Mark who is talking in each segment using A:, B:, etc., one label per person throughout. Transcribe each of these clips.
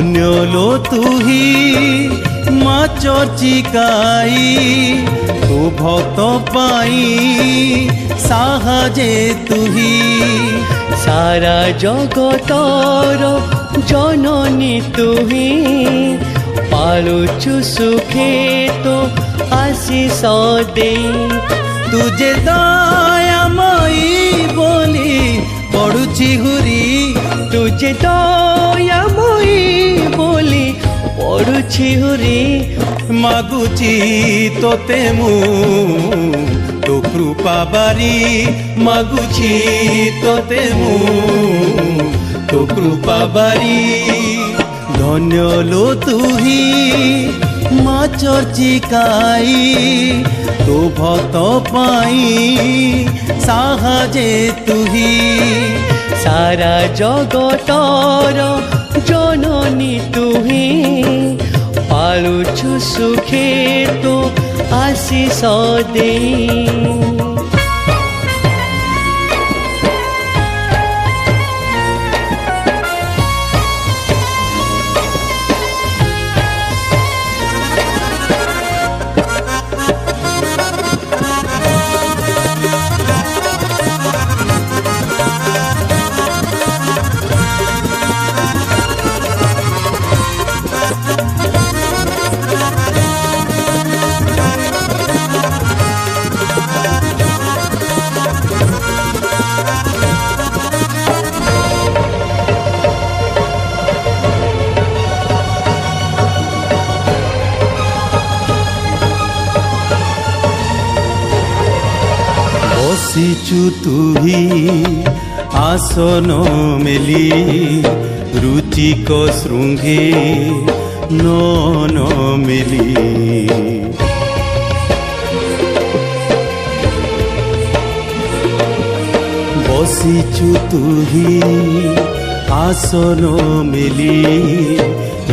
A: धन्य लो तुही माँ चर्चिकाई तू भक्त पाई साहाजे तुही
B: सारा जगतर जननी तुही पालुचु सुखे तो आशीष दे
A: तुझे दयामयी बोली पड़ुछि हुरी
B: तुझे दयामयी बोली पड़ुछि हुरी
A: मागुची तोते मु तो कृपा बारी मागुची तोते मु तो कृपा बारी धन्य लो तुही माँ चर्चिकाई तो भक्त पाई साहाजे तुही
B: सारा जगतर जननी तुही पालुचु सुखे तो आशीष दे
A: बसिचु तुही आसन मेली रुचिक श्रृंगे नन मेली बसिचु तुही आसन मेली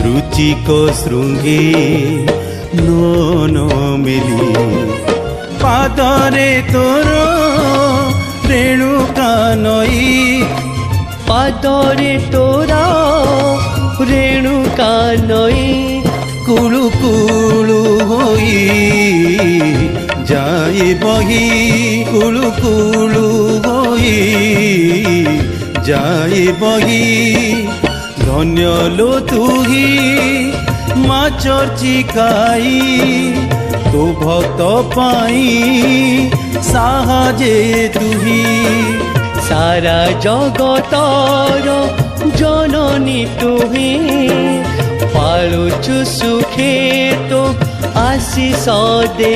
A: रुचिक श्रृंगे नन मेली पादरे तोर रेणुका नई
B: पादरे तोरा रेणुका नई
A: कुळु कुळु होई जाए बही कुळु कुळु होई जाए बही धन्य लो तुही माँ चर्चिकाई तो भक्त पाई साहाजे तुही
B: सारा जगतर जननी तुही पालुचु सुखे तो आशीष दे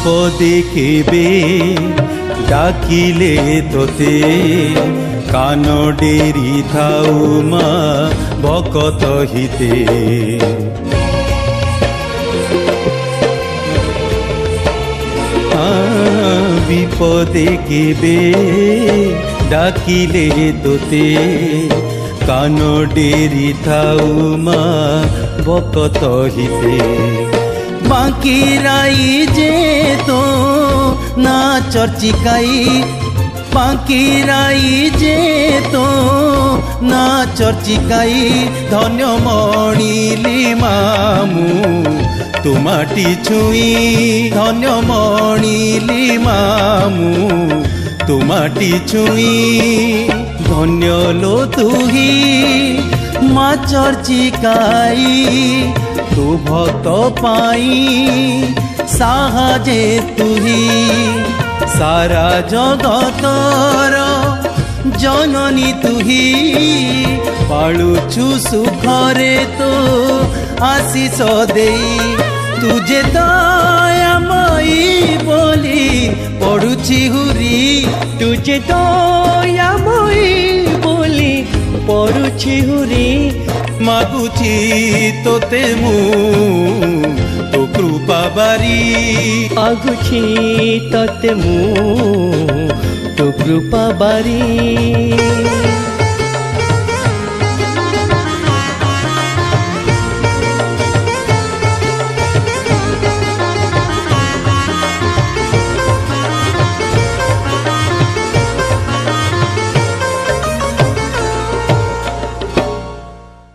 A: विपदे केबे डाकिले तोते कान डेरी थाउ मा भकत हिते विपदे केबे डाकिले तोते कान डेरी थाउ मा भकत हिते बाकी राई जे तो ना चर्चिकाई बाकी राई जे तो ना चर्चिकाई धन्य मणिली मामू तुमाटी छुई धन्य मणिली मामू तुमाटी छुई धन्य लो तुही माँ चर्चिकाई तू भक्त पाई साहाजे तुही सारा जगतर जननी तुही पाळुछु सुखरे तो आशीष देई तुझे दयामयी बोली पड़ुछि हुरी
B: तुझे दयामयी बोली पड़ुछि हुरी
A: मागुछि तोते मु तो कृपा बारी
B: मागुछि तोते मु तो कृपा बारी।